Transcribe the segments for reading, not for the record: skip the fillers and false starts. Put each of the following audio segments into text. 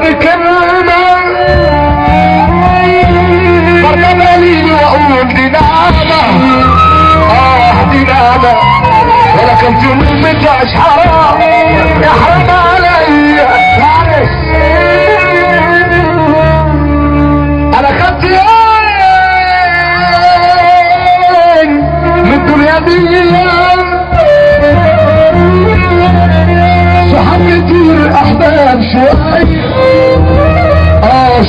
بكلمة برضه بالي واقول دي نعمة دي نعمة ولكن ذنوبك مش حرام يا حرام عليا معلش انا خدت من الدنيا دي صحاب كتير احباب شوية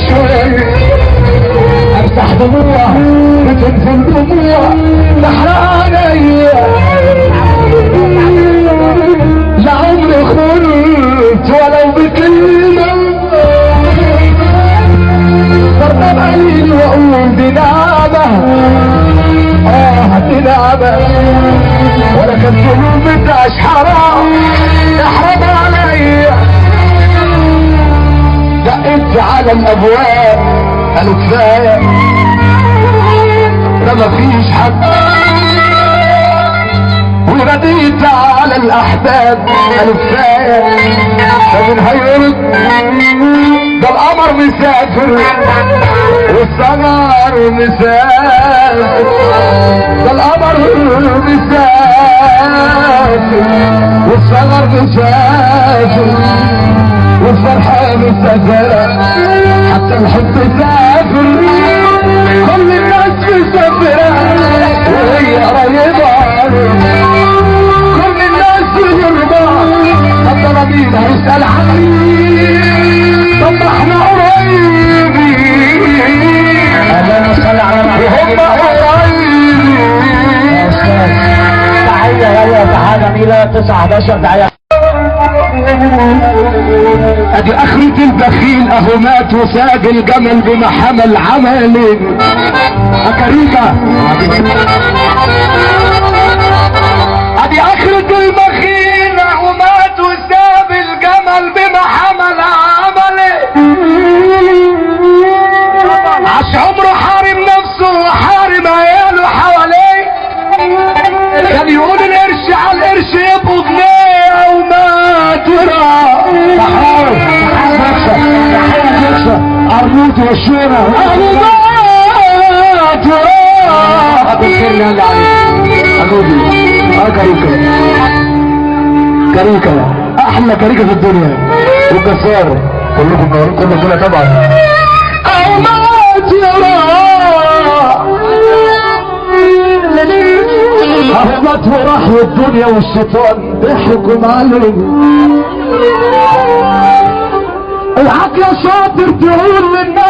شوية امسح دموع بتنزل دموع تحرق عليا لعمري خلت ولو بكلمة برضه بعيد واقول دي نعمة دي نعمة ولكن ذنوبي مش حرام يحرم عليا دقيت على الابواب قالوا كفاية ده مفيش حد ورديت على الاحباب قالوا كفاية ده من هيرد ده القمر مسافر والسمر مسافر ده القمر مسافر والسمر مسافر والفرحة مسافرة حتى الحب سافر كل الناس مسافرة وهي قريبة كل الناس قريبة طب ربينا يسأل عني طب احنا قريبين اللهم صل على محمد وهم قريبين يا استاذ تحية يلا تحية جميلة 9-11 دعاية ادي اخرة البخيل اهو مات وساد الجمل بما حمل عمل اكريكا ادي اخرة البخيل اهو مات وساب الجمل بما حمل عمل عاش عمره حارم نفسه وحارم عياله حواليه كان يقول القرش على القرش يبقوا جنيه وما ترى تحاول تحاول ارجوك وشونا ما ترى ابشرنا اللي عليك ارجوك كاريكا احلى كاريكا في الدنيا والجسار كلكم منورين كل دول طبعا ما ترى اهمت وراح والدنيا والشيطان ضحكوا علينا اوعاك يا شاطر تقول للناس